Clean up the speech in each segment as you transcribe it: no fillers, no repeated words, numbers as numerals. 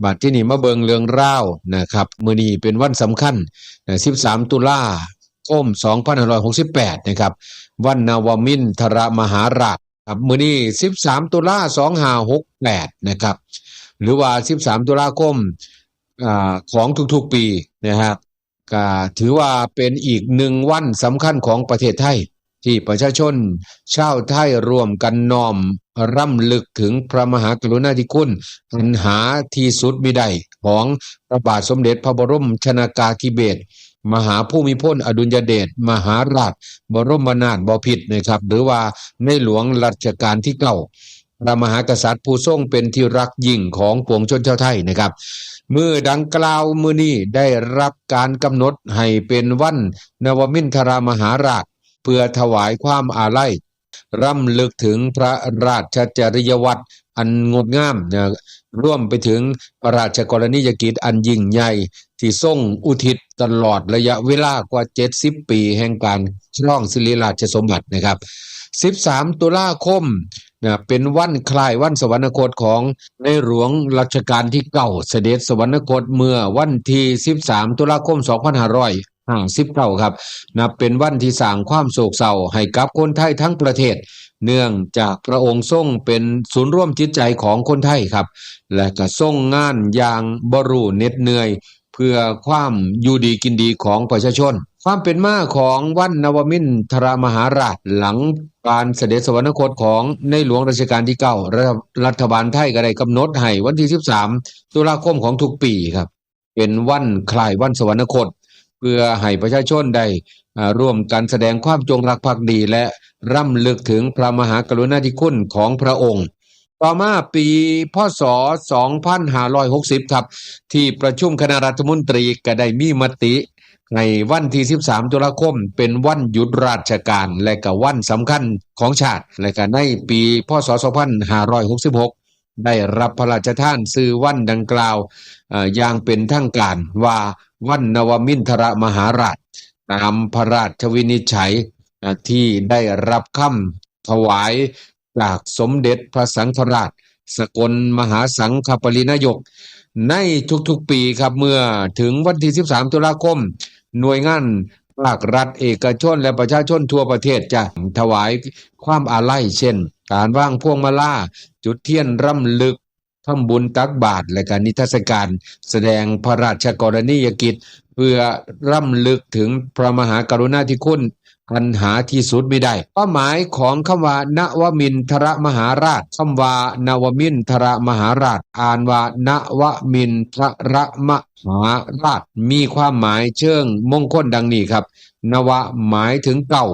บัดที่นี่มาเบิงเรื่องราวนะครับมื้อนี้เป็นวันสำคัญ13ตุลาคม2568นะครับวันนวมินทรมหาราชครับมื้อนี้13ตุลา2568นะครับหรือว่า13ตุลาคมของทุกๆปีนะครับก็ถือว่าเป็นอีกหนึ่งวันสำคัญของประเทศไทยที่ประชาชนชาวไทยร่วมกันน้อมรำลึกถึงพระมหากรุณาธิคุณอันหาที่สุดมิได้ของพระบาทสมเด็จพระบรมชนากาธิเบศรมหาภูมิพลอดุลยเดชมหาราชบรมนาถบพิตรนะครับหรือว่าในหลวงรัชกาลที่9พระมหากษัตริย์ผู้ทรงเป็นที่รักยิ่งของปวงชนชาวไทยนะครับมื้อดังกล่าวมื้อนี้ได้รับการกำหนดให้เป็นวันนวมินทรมหาราชเพื่อถวายความอาลัยรำลึกถึงพระราชจริยวัตรอันงดงามร่วมไปถึงพระราชกรณียกิจอันยิ่งใหญ่ที่ทรงอุทิศตลอดระยะเวลากว่า70ปีแห่งการครองสิริราชสมบัตินะครับ13ตุลาคมเป็นวันคล้ายวันสวรรคตของในหลวงรัชกาลที่9เสด็จสวรรคตเมื่อวันที่13ตุลาคม2559ครับนับเป็นวันที่สร้างความโศกเศร้าให้กับคนไทยทั้งประเทศเนื่องจากพระองค์ทรงเป็นศูนย์ร่วมจิตใจของคนไทยครับและก็ทรงงานอย่างบ่รู้เหน็ดเหนื่อยเพื่อความอยู่ดีกินดีของประชาชนความเป็นมาของวันนวมินทรมหาราชหลังการเสด็จสวรรคตของในหลวงรัชกาลที่9รัฐบาลไทยก็ได้กำหนดให้วันที่13ตุลาคมของทุกปีครับเป็นวันคล้ายวันสวรรคตเพื่อให้ประชาชนได้ร่วมกันแสดงความจงรักภักดีและรำลึกถึงพระมหากรุณาธิคุณของพระองค์ต่อมาปีพ.ศ. 2560ครับที่ประชุมคณะรัฐมนตรีก็ได้มีมติในวันที่13ตุลาคมเป็นวันหยุดราชการและก็วันสำคัญของชาติและก็ในปีพ.ศ. 2566ได้รับพระราชทานชื่อวันดังกล่าวอย่างเป็นทางการว่าวันนวมินทรมหาราชตามพระราชวินิจฉัยที่ได้รับคำถวายจากสมเด็จพระสังฆราชสกลมหาสังฆปรินายกในทุกๆปีครับเมื่อถึงวันที่13ตุลาคมหน่วยงานภาครัฐเอกชนและประชาชนทั่วประเทศจะถวายความอาลัยเช่นการวางพวงมาลาจุดเทียนรำลึกทำบุญตักบาตรและการนิทรรศการแสดงพระราชกรณียกิจเพื่อรำลึกถึงพระมหากรุณาธิคุณอันหาที่สุดไม่ได้เป้าหมายของคำว่านวมินทรมหาราชคำว่านวมินทรมหาราชอ่านว่านวมินทรมหาราชมีความหมายเชิงมงคลดังนี้ครับนวหมายถึงเก่า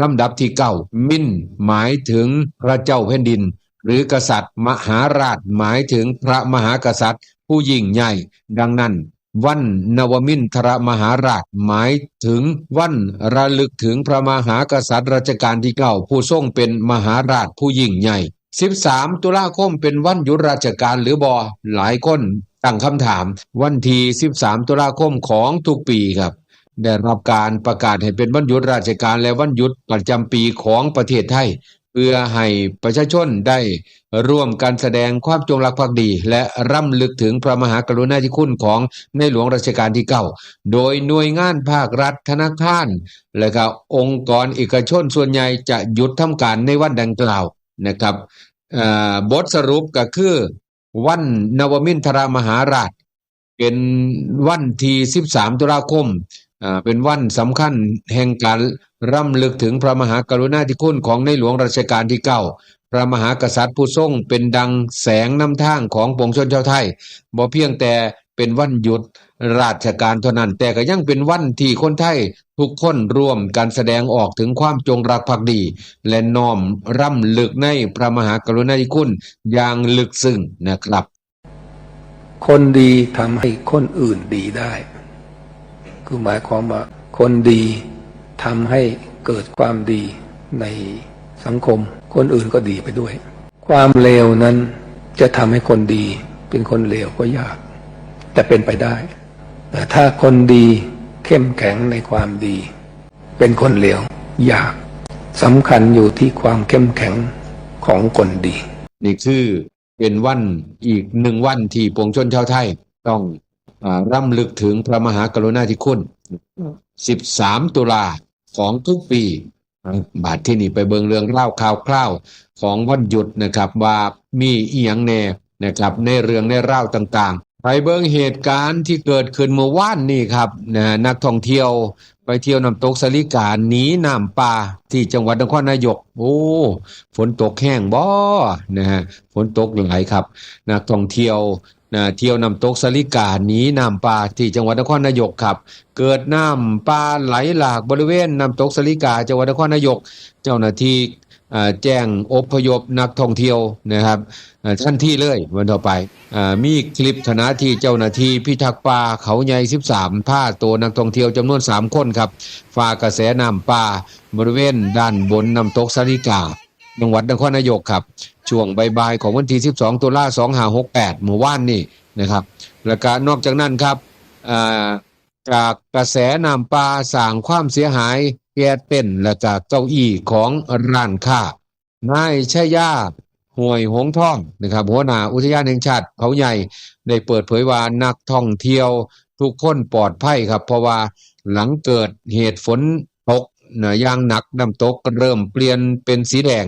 ลำดับที่9มินหมายถึงพระเจ้าแผ่นดินหรือกษัตริย์มหาราชหมายถึงพระมหากษัตริย์ผู้ยิ่งใหญ่ดังนั้นวันนวมินทรมหาราชหมายถึงวันระลึกถึงพระมหากษัตริย์รัชกาลที่9ผู้ทรงเป็นมหาราชผู้ยิ่งใหญ่13ตุลาคมเป็นวันหยุดราชการหรือบ่หลายคนตั้งคำถามวันที่13ตุลาคมของทุกปีครับได้รับการประกาศให้เป็นวันหยุดราชการและวันหยุดประจำปีของประเทศไทยเพื่อให้ประชาชนได้ร่วมกันแสดงความจงรักภักดีและรำลึกถึงพระมหากรุณาธิคุณของในหลวงรัชกาลที่9โดยหน่วยงานภาครัฐธนาคารและก็องค์กรเอกชนส่วนใหญ่จะหยุดทำการในวันดังกล่าวนะครับบทสรุปก็คือวันนวมินทรมหาราชเป็นวันที่13ตุลาคมเป็นวันสำคัญแห่งการรำลึกถึงพระมหากรุณาธิคุณของในหลวงรัชกาลที่9พระมหากษัตริย์ผู้ทรงเป็นดังแสงนำทางของปวงชนชาวไทยบ่เพียงแต่เป็นวันหยุดราชการเท่านั้นแต่ก็ยังเป็นวันที่คนไทยทุกคนร่วมกันแสดงออกถึงความจงรักภักดีและน้อมรำลึกในพระมหากรุณาธิคุณอย่างลึกซึ้งนะครับคนดีทำให้คนอื่นดีได้คือหมายความว่าคนดีทำให้เกิดความดีในสังคมคนอื่นก็ดีไปด้วยความเลวนั้นจะทำให้คนดีเป็นคนเลวก็ยากแต่เป็นไปได้แต่ถ้าคนดีเข้มแข็งในความดีเป็นคนเลวยากสำคัญอยู่ที่ความเข้มแข็งของคนดีนี่คือ เป็นวันอีก1 วันที่ปวงชนชาวไทยต้องรำลึกถึงพระมหากรุณาธิคุณ13 ตุลาของทุกปีบาทที่นี่ไปเบิงเรื่องเล่าข่าวคร่าวของวันหยุดนะครับว่ามีอีหยังแน่นะครับในเรื่องในเล่าต่างๆไปเบิงเหตุการณ์ที่เกิดขึ้นเมื่อวานนี่ครับนักท่องเที่ยวไปเที่ยวน้ำตกสาลิกาหนีน้ำป่าที่จังหวัดนครนายกโอ้ฝนตกแห้งบ่นะฮะฝนตกหลายครับนักท่องเที่ยวเที่ยวน้ำตกสาลิกาหนีน้ำป่าที่จังหวัดนครนายกครับเกิดน้ำป่าไหลหลากบริเวณน้ำตกสาลิกาจังหวัดนครนายกเจ้าหน้าที่แจ้งอพยพนักท่องเที่ยวนะครับทันทีเลยวันต่อไปมีคลิปขณะที่เจ้าหน้าที่พิทักษ์ป่าเขาใหญ่13พาตัวนักท่องเที่ยวจำนวน3 คนครับฝ่ากระแสน้ำป่าบริเวณด้านบนน้ำตกสาลิกาจังหวัดนครนายกครับช่วงบ่ายๆของวันที่12 ตุลาคม 2568เมื่อวานนี้นะครับและก็นอกจากนั้นครับจากกระแสน้ำป่าสร้างความเสียหายแก่เต็นท์และจากเก้าอี้ของร้านค้านายชัยยาห่วยหงทองนะครับหัวหน้าอุทยานแห่งชาติเขาใหญ่ได้เปิดเผยว่านักท่องเที่ยวทุกคนปลอดภัยครับเพราะว่าหลังเกิดเหตุฝนตกอย่างหนักน้ำตกเริ่มเปลี่ยนเป็นสีแดง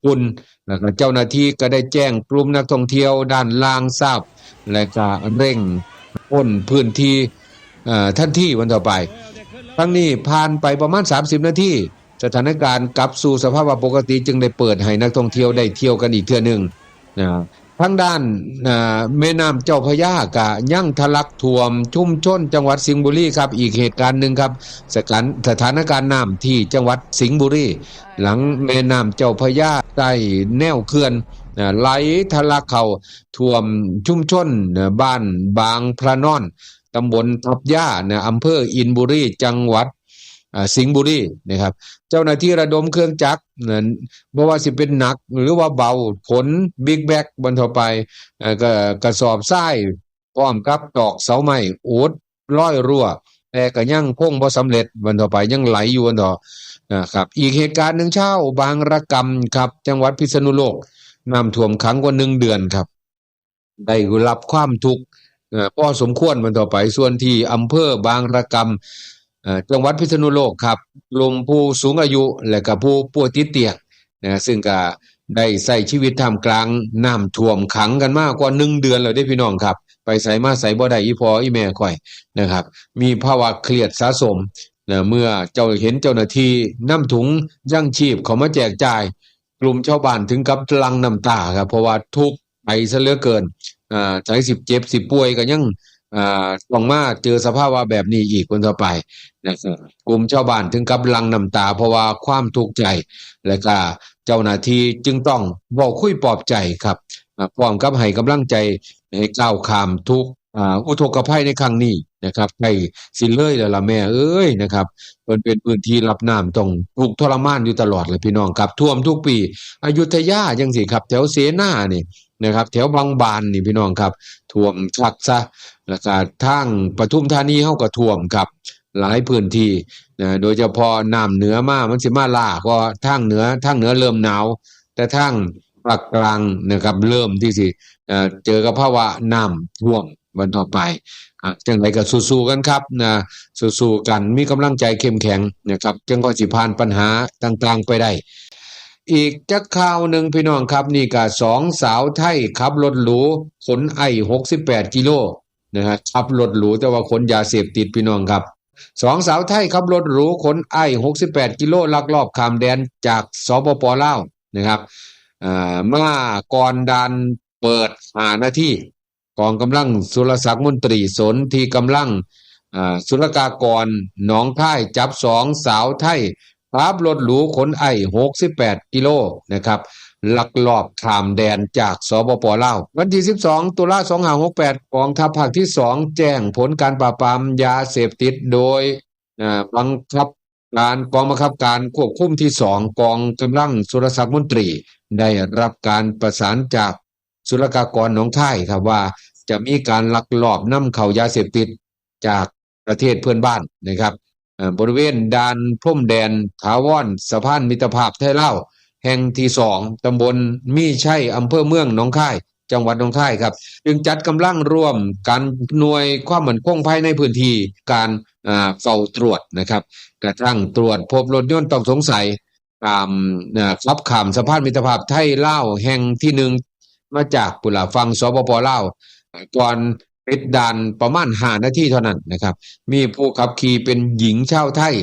ขุ่นแล้วก็เจ้าหน้าที่ก็ได้แจ้งกลุ่มนักท่องเที่ยวด้านล่างทราบและก็เร่งพ้นพื้นที่ทันทีวันต่อไปทั้งนี้ผ่านไปประมาณ30 นาทีสถานการณ์กลับสู่สภาพปกติจึงได้เปิดให้นักท่องเที่ยวได้เที่ยวกันอีกเทื่อนึงทางด้านแม่น้ำเจ้าพระยากะยังทะลักท่วมชุมชนจังหวัดสิงห์บุรีครับอีกเหตุการณ์หนึ่งครับสถานการณ์น้ำที่จังหวัดสิงห์บุรีหลังแม่น้ำเจ้าพระยาใต้แนวเขื่อนไหลทะลักเข้าท่วมชุมชนบ้านบางพระนอนตำบลทับย่าอำเภออินบุรีจังหวัดสิงห์บุรีนะครับเจ้าหน้าที่ระดมเครื่องจักรบ่ว่าสิเป็นหนักหรือว่าเบาขนบิ๊กแบกบนทั่วไปก็กระสอบทรายพร้อมกับตอกเสาไม้อูดร้อยรั่วแต่ก็ยังคงบ่สำเร็จบนทั่วไปยังไหลอยู่บนต่อนะครับอีกเหตุการณ์หนึ่งเช้าบางระกำครับจังหวัดพิษณุโลกน้ำท่วมขังกว่า1 เดือนครับได้รับความทุกข์พอสมควรบนต่อไปส่วนที่อำเภอบางระกำจังหวัดพิษณุโลกครับกลุ่มผู้สูงอายุและก็ผู้ป่วยติดเตียงซึ่งก็ได้ใช้ชีวิตท่ามกลางน้ำท่วมขังกันมากกว่า1 เดือนแล้วเด้พี่น้องครับไปไสมาไสบ่ได้อีพ่ออีแม่ค่อยนะครับมีภาวะเครียดสะสมเมื่อเจ้าเห็นเจ้าหน้าที่นำถุงยั่งชีพเข้ามาแจกจ่ายกลุ่มชาวบ้านถึงกับลังน้ำตาครับเพราะว่าทุกข์ไปซะเหลือเกินใจสิเจ็บสิป่วยก็ยังต้องมาเจอสภาพว่าแบบนี้อีกคนต่อไปนะครับกลุ่มชาวบ้านถึงกับลังน้ำตาเพราะว่าความทุกข์ใจและก็เจ้าหน้าที่จึงต้องบอกคุยปลอบใจครับพร้อมกับให้กำลังใจให้ก้าวข้ามทุกอุทกภัยในครั้งนี้นะครับให้สิ้นเลยแล้วล่ะแม่เอ้ยนะครับเป็นพื้นที่รับน้ำต้องทุกข์ทรมานอยู่ตลอดเลยพี่น้องครับท่วมทุกปีอยุธยาจังซี่ครับแถวเสนานี่นะครับแถวบางบานนี่พี่น้องครับท่วมคักซะแล้วก็ทางปทุมธานีเฮาก็ท่วมครับหลายพื้นที่โดยเฉพาะน้ำเหนือมามันสิมาลาก็ทางเหนือเริ่มหนาวแต่ทางภาคกลางนะครับเริ่มที่สิเจอกับภาวะน้ำท่วมวันต่อไปจังไดก็สู้ๆกันครับสู้ๆกันมีกำลังใจเข้มแข็งนะครับจึงก็สิผ่านปัญหาต่างๆไปได้อีกจักข่าวหนึ่งพี่น้องครับนี่ก็2 สาวไทยขับรถหรูขนไอ68 กิโลนะครับขับรถหรูแต่ว่าขนยาเสพติดพี่น้องครับ2 สาวไทยขับรถหรูขนไอ68 กิโลลักลอบข้ามแดนจากสปป.ลาวนะครับมาก่อนด่านเปิด5 นาทีกองกำลังสุรศักดิ์มนตรีสนที่กำลังศุลกากรหนองคายจับ2 สาวไทยขับรถหรูขนไอ68 กิโลนะครับลักลอบข้ามแดนจากสปป.ลาววันที่12 ตุลาคม 2568กองทัพภาคที่2แจ้งผลการปราบปรามยาเสพติดโดยบังคับการกองบังคับการควบคุมที่2กองกำลังสุรศักดิ์มนตรีได้รับการประสานจากศุลกากรหนองคายครับว่าจะมีการลักลอบนำเข้ายาเสพติดจากประเทศเพื่อนบ้านนะครับบริเวณด่านพรมแดนถาวรสะพานมิตรภาพไทยลาวแห่งที่2ตำบลมีชัยอำเภอเมืองหนองคาย จังหวัดหนองคายครับจึงจัดกำลังร่วมกันหน่วยความมั่นคงภายในพื้นที่การเฝ้าตรวจนะครับกระทั่งตรวจพบรถยนต์ต้องสงสัยขับข้ามสะพานมิตรภาพไทยลาวแห่งที่หนึ่งมาจากปุระฟังสปปลาวก่อนปิดด่านประมาณ5นาทีเท่านั้นนะครับมีผู้ขับขี่เป็นหญิงชาวไทย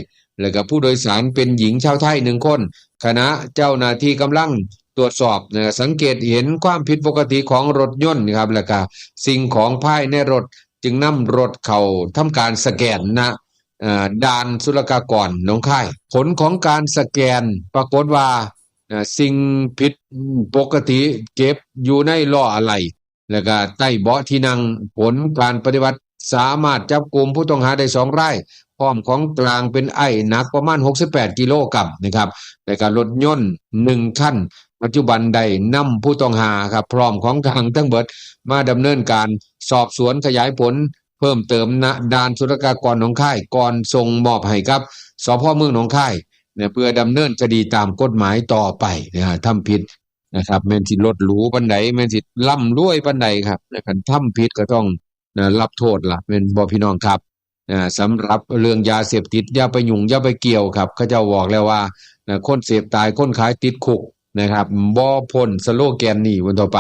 และก็ผู้โดยสารเป็นหญิงชาวไทย1คนคณะเจ้าหน้าที่กำลังตรวจสอบสังเกตเห็นความผิดปกติของรถยนต์ครับแล้วก็สิ่งของภายในรถจึงนำรถเข้าทำการสแกนด่านศุลกากรหนองคายผลของการสแกนปรากฏว่าสิ่งผิดปกติเก็บอยู่ในล้ออะไหล่แล้วก็ใต้เบาะที่นั่งผลการปฏิบัติสามารถจับกุมผู้ต้องหาได้2รายพร้อมของกลางเป็นไอ้หนักประมาณ68กิโลกรัมนะครับในการรถยนต์1คันปัจจุบันได้นำผู้ต้องหาครับพร้อมของกลางทั้งเบิดมาดำเนินการสอบสวนขยายผลเพิ่มเติมณด่านศุลกากรหนองคายก่อนส่งมอบให้กับสภ.เมืองหนองคายเพื่อดำเนินคดีตามกฎหมายต่อไปทำผิดนะครับแม่นสิรถหรูปานใดแม่นสิร่ำรวยปานใดครับคันทำผิดก็ต้องรับโทษล่ะแม่นบ่พี่น้องครับสำหรับเรื่องยาเสพติดอย่าไปยุ่งอย่าไปเกี่ยวครับเขาเจ้าบอกแล้วว่าคนเสพตายคนขายติดคุกนะครับบ่พ้นสโลแกนนี้วันต่อไป